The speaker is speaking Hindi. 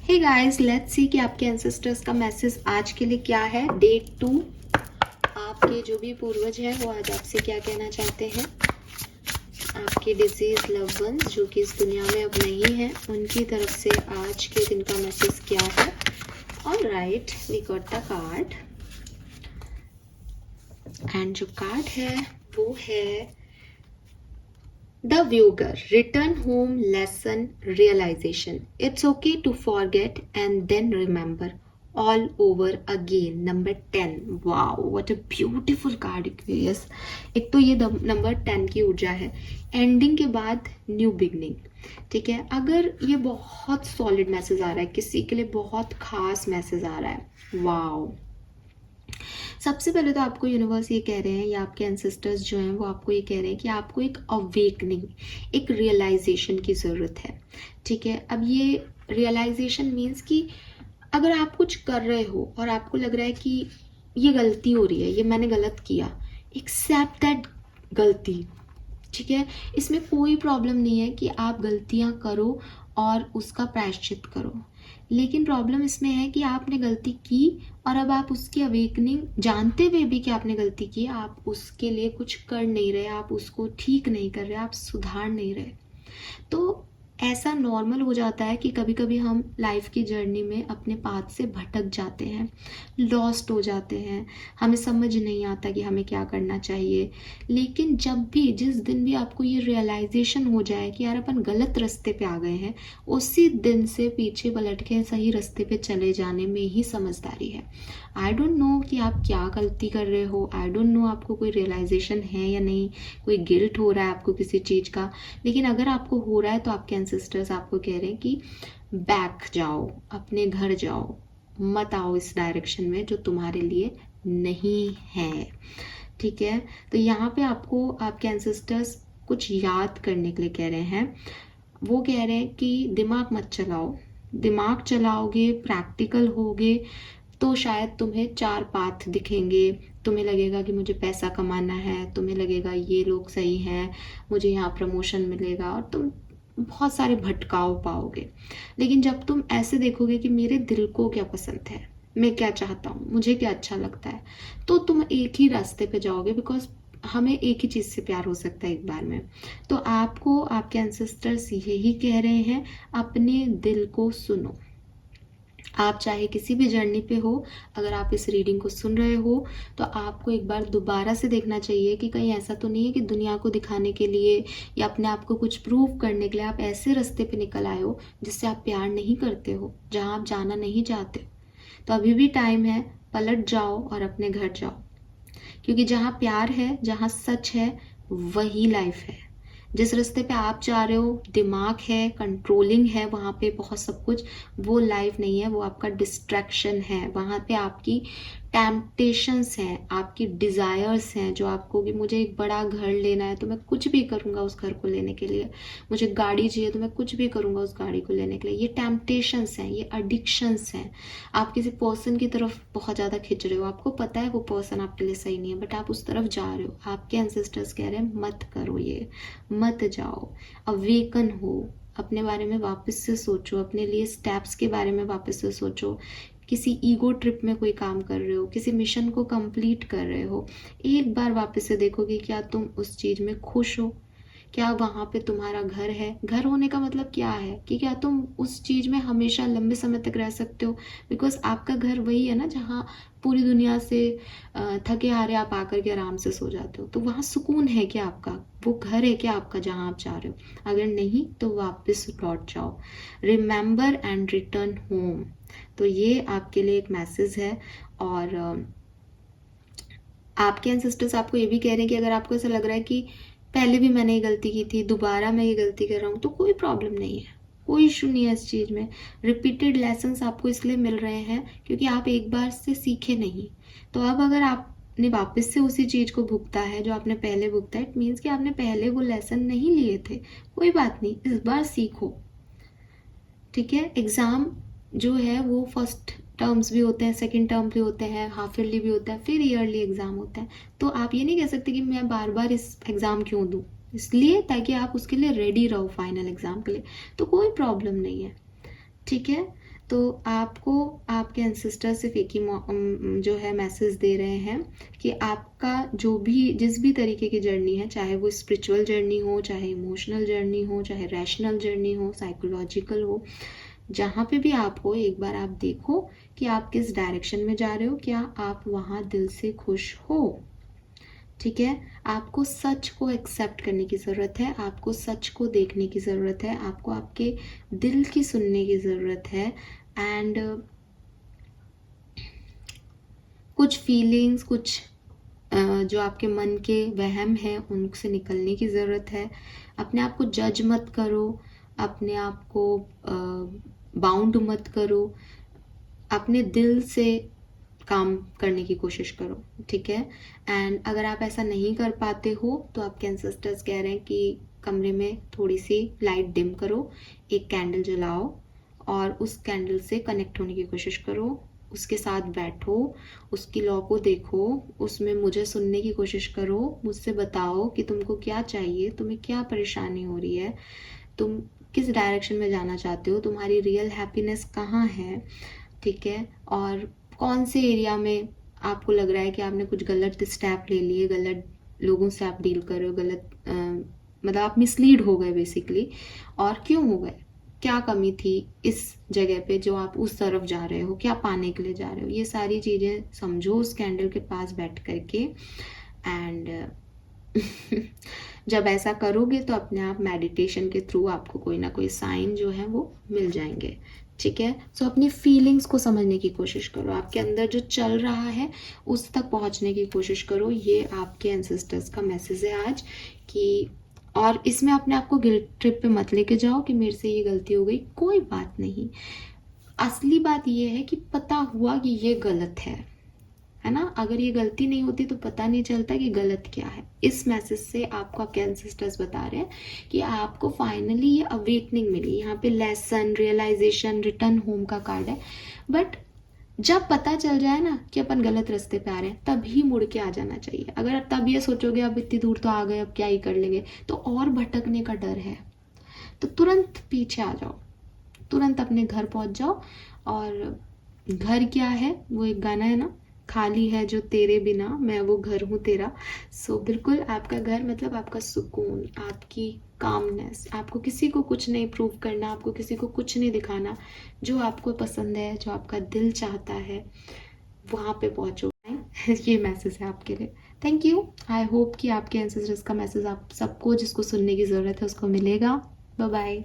हे गाइस, लेट्स सी कि आपके एंसेस्टर्स का मैसेज आज के लिए क्या है। डे 2। आपके जो भी पूर्वज हैं वो आज आपसे क्या कहना चाहते हैं। आपके डिसीज लव वंस जो कि इस दुनिया में अब नहीं है, उनकी तरफ से आज के दिन का मैसेज क्या है। Alright, we got the card and जो कार्ड है वो है The Viewer, Return Home Lesson Realization. It's okay to forget and then remember all over again. Number 10. Wow, what a beautiful card, Aquarius. एक तो ये नंबर 10 की ऊर्जा है। एंडिंग के बाद न्यू बिगनिंग। ठीक है, अगर ये बहुत सॉलिड मैसेज आ रहा है, किसी के लिए बहुत खास मैसेज आ रहा है। वाओ, सबसे पहले तो आपको यूनिवर्स ये कह रहे हैं या आपके एंसेस्टर्स जो हैं वो आपको ये कह रहे हैं कि आपको एक अवेकनिंग, एक रियलाइजेशन की ज़रूरत है। ठीक है, अब ये रियलाइजेशन मीन्स कि अगर आप कुछ कर रहे हो और आपको लग रहा है कि ये गलती हो रही है, ये मैंने गलत किया, एक्सेप्ट दैट गलती। ठीक है, इसमें कोई प्रॉब्लम नहीं है कि आप गलतियां करो और उसका प्रायश्चित करो, लेकिन प्रॉब्लम इसमें है कि आपने गलती की और अब आप उसकी अवेकनिंग जानते हुए भी कि आपने गलती की, आप उसके लिए कुछ कर नहीं रहे, आप उसको ठीक नहीं कर रहे, आप सुधार नहीं रहे। तो ऐसा नॉर्मल हो जाता है कि कभी कभी हम लाइफ की जर्नी में अपने पाथ से भटक जाते हैं, लॉस्ट हो जाते हैं, हमें समझ नहीं आता कि हमें क्या करना चाहिए। लेकिन जब भी, जिस दिन भी आपको ये रियलाइजेशन हो जाए कि यार अपन गलत रास्ते पे आ गए हैं, उसी दिन से पीछे पलट के सही रास्ते पे चले जाने में ही समझदारी है। आई डोंट नो कि आप क्या गलती कर रहे हो, आई डोंट नो आपको कोई रियलाइजेशन है या नहीं, कोई गिल्ट हो रहा है आपको किसी चीज़ का, लेकिन अगर आपको हो रहा है तो आपके एंसेस्टर्स आपको कह रहे हैं कि बैक जाओ, अपने घर जाओ, मत आओ इस डायरेक्शन में जो तुम्हारे लिए नहीं है। ठीक है, तो यहाँ पे आपको आपके एंसेस्टर्स कुछ याद करने के लिए कह रहे हैं। वो कह रहे हैं कि दिमाग मत चलाओ, दिमाग चलाओगे, प्रैक्टिकल होगे तो शायद तुम्हें 4 पाथ दिखेंगे। तुम्हें लगेगा कि मुझे पैसा कमाना है, तुम्हें लगेगा ये लोग सही हैं, मुझे यहाँ प्रमोशन मिलेगा, और तुम बहुत सारे भटकाव पाओगे। लेकिन जब तुम ऐसे देखोगे कि मेरे दिल को क्या पसंद है, मैं क्या चाहता हूँ, मुझे क्या अच्छा लगता है, तो तुम एक ही रास्ते पे जाओगे। बिकॉज हमें एक ही चीज़ से प्यार हो सकता है एक बार में। तो आपको आपके एंसेस्टर्स यही कह रहे हैं, अपने दिल को सुनो। आप चाहे किसी भी जर्नी पे हो, अगर आप इस रीडिंग को सुन रहे हो तो आपको एक बार दोबारा से देखना चाहिए कि कहीं ऐसा तो नहीं है कि दुनिया को दिखाने के लिए या अपने आप को कुछ प्रूव करने के लिए आप ऐसे रास्ते पे निकल आए हो जिससे आप प्यार नहीं करते हो, जहाँ आप जाना नहीं चाहते हो। तो अभी भी टाइम है, पलट जाओ और अपने घर जाओ, क्योंकि जहाँ प्यार है, जहाँ सच है, वही लाइफ है। जिस रास्ते पे आप जा रहे हो, दिमाग है, कंट्रोलिंग है, वहाँ पे बहुत सब कुछ, वो लाइफ नहीं है, वो आपका डिस्ट्रैक्शन है। वहाँ पे आपकी टेम्पटेशंस हैं, आपकी डिज़ायर्स हैं, जो आपको कि मुझे एक बड़ा घर लेना है तो मैं कुछ भी करूँगा उस घर को लेने के लिए, मुझे गाड़ी चाहिए तो मैं कुछ भी करूँगा उस गाड़ी को लेने के लिए। ये टेम्पटेशंस हैं, ये एडिक्शंस हैं। आप किसी पर्सन की तरफ बहुत ज़्यादा खिंच रहे हो, आपको पता है वो पर्सन आपके लिए सही नहीं है, बट आप उस तरफ जा रहे हो। आपके एंसेस्टर्स कह रहे हैं मत करो ये, मत जाओ, अवेकन हो, अपने बारे में वापस से सोचो, अपने लिए स्टेप्स के बारे में वापस से सोचो। किसी ईगो ट्रिप में कोई काम कर रहे हो, किसी मिशन को कंप्लीट कर रहे हो, एक बार वापस से देखो कि क्या तुम उस चीज़ में खुश हो, क्या वहाँ पे तुम्हारा घर है। घर होने का मतलब क्या है कि क्या तुम उस चीज़ में हमेशा लंबे समय तक रह सकते हो। बिकॉज आपका घर वही है ना जहाँ पूरी दुनिया से थके हारे आप आकर के आराम से सो जाते हो। तो वहाँ सुकून है क्या आपका, वो घर है क्या आपका जहाँ आप जा रहे हो। अगर नहीं तो वापस लौट जाओ, रिमेंबर एंड रिटर्न होम। तो ये आपके लिए एक मैसेज है। और आपके एंसेस्टर्स आपको ये भी कह रहे हैं कि अगर आपको ऐसा लग रहा है कि पहले भी मैंने ये गलती की थी, दोबारा मैं ये गलती कर रहा हूँ, तो कोई प्रॉब्लम नहीं है, कोई इशू नहीं है इस चीज़ में। रिपीटेड लेसन्स आपको इसलिए मिल रहे हैं क्योंकि आप एक बार से सीखे नहीं। तो अब अगर आपने वापस से उसी चीज़ को भुगता है जो आपने पहले भुगता है, इट मीन्स कि आपने पहले वो लेसन नहीं लिए थे। कोई बात नहीं, इस बार सीखो। ठीक है, एग्ज़ाम जो है वो फर्स्ट टर्म्स भी होते हैं, सेकंड टर्म भी होते हैं, हाफ ईयरली भी होता है, फिर ईयरली एग्ज़ाम होता है। तो आप ये नहीं कह सकते कि मैं बार बार इस एग्ज़ाम क्यों दूँ, इसलिए ताकि आप उसके लिए रेडी रहो फाइनल एग्ज़ाम के लिए। तो कोई प्रॉब्लम नहीं है। ठीक है, तो आपको आपके एंसेस्टर सिर्फ एक ही जो है मैसेज दे रहे हैं कि आपका जो भी जिस भी तरीके की जर्नी है, चाहे वो स्पिरिचुअल जर्नी हो, चाहे इमोशनल जर्नी हो, चाहे रैशनल जर्नी हो, साइकोलॉजिकल हो, जहाँ पे भी आप हो, एक बार आप देखो कि आप किस डायरेक्शन में जा रहे हो, क्या आप वहाँ दिल से खुश हो। ठीक है, आपको सच को एक्सेप्ट करने की ज़रूरत है, आपको सच को देखने की ज़रूरत है, आपको आपके दिल की सुनने की ज़रूरत है। एंड कुछ फीलिंग्स, कुछ जो आपके मन के वहम हैं उनसे निकलने की ज़रूरत है। अपने आप को जज मत करो, अपने आप को बाउंड मत करो, अपने दिल से काम करने की कोशिश करो। ठीक है, एंड अगर आप ऐसा नहीं कर पाते हो तो आपके एंसेस्टर्स कह रहे हैं कि कमरे में थोड़ी सी लाइट डिम करो, एक कैंडल जलाओ और उस कैंडल से कनेक्ट होने की कोशिश करो, उसके साथ बैठो, उसकी लॉ को देखो, उसमें मुझे सुनने की कोशिश करो, मुझसे बताओ कि तुमको क्या चाहिए, तुम्हें क्या परेशानी हो रही है, तुम किस डायरेक्शन में जाना चाहते हो, तुम्हारी रियल हैप्पीनेस कहाँ है। ठीक है, और कौन से एरिया में आपको लग रहा है कि आपने कुछ गलत स्टेप ले लिए, गलत लोगों से आप डील कर रहे हो, गलत मतलब आप मिसलीड हो गए बेसिकली, और क्यों हो गए, क्या कमी थी इस जगह पे जो आप उस तरफ जा रहे हो, क्या पाने के लिए जा रहे हो। ये सारी चीज़ें समझो उस कैंडल के पास बैठ करके। एंड जब ऐसा करोगे तो अपने आप मेडिटेशन के थ्रू आपको कोई ना कोई साइन जो है वो मिल जाएंगे। ठीक है, सो अपनी फीलिंग्स को समझने की कोशिश करो, आपके अंदर जो चल रहा है उस तक पहुंचने की कोशिश करो। ये आपके एंसेस्टर्स का मैसेज है आज कि, और इसमें अपने आप को गिल्ट ट्रिप पे मत लेके जाओ कि मेरे से ये गलती हो गई, कोई बात नहीं। असली बात ये है कि पता हुआ कि ये गलत है ना। अगर ये गलती नहीं होती तो पता नहीं चलता कि गलत क्या है। इस मैसेज से आपको आपके एंसेस्टर्स बता रहे हैं कि आपको फाइनली ये अवेकनिंग मिली। यहाँ पे लेसन, रियलाइजेशन, रिटर्न होम का कार्ड है। बट जब पता चल जाए ना कि अपन गलत रास्ते पे आ रहे हैं, तभी मुड़ के आ जाना चाहिए। अगर तब ये सोचोगे अब इतनी दूर तो आ गए, अब क्या ही कर लेंगे, तो और भटकने का डर है, तो तुरंत पीछे आ जाओ, तुरंत अपने घर पहुंच जाओ। और घर क्या है, वो एक गाना है ना, खाली है जो तेरे बिना, मैं वो घर हूँ तेरा। सो बिल्कुल आपका घर मतलब आपका सुकून, आपकी कामनेस। आपको किसी को कुछ नहीं प्रूव करना, आपको किसी को कुछ नहीं दिखाना। जो आपको पसंद है, जो आपका दिल चाहता है, वहाँ पे पहुँचो। ये मैसेज है आपके लिए। Thank you. आई होप कि आपके एंसेस्टर्स का मैसेज आप सबको जिसको सुनने की ज़रूरत है उसको मिलेगा। Bye bye.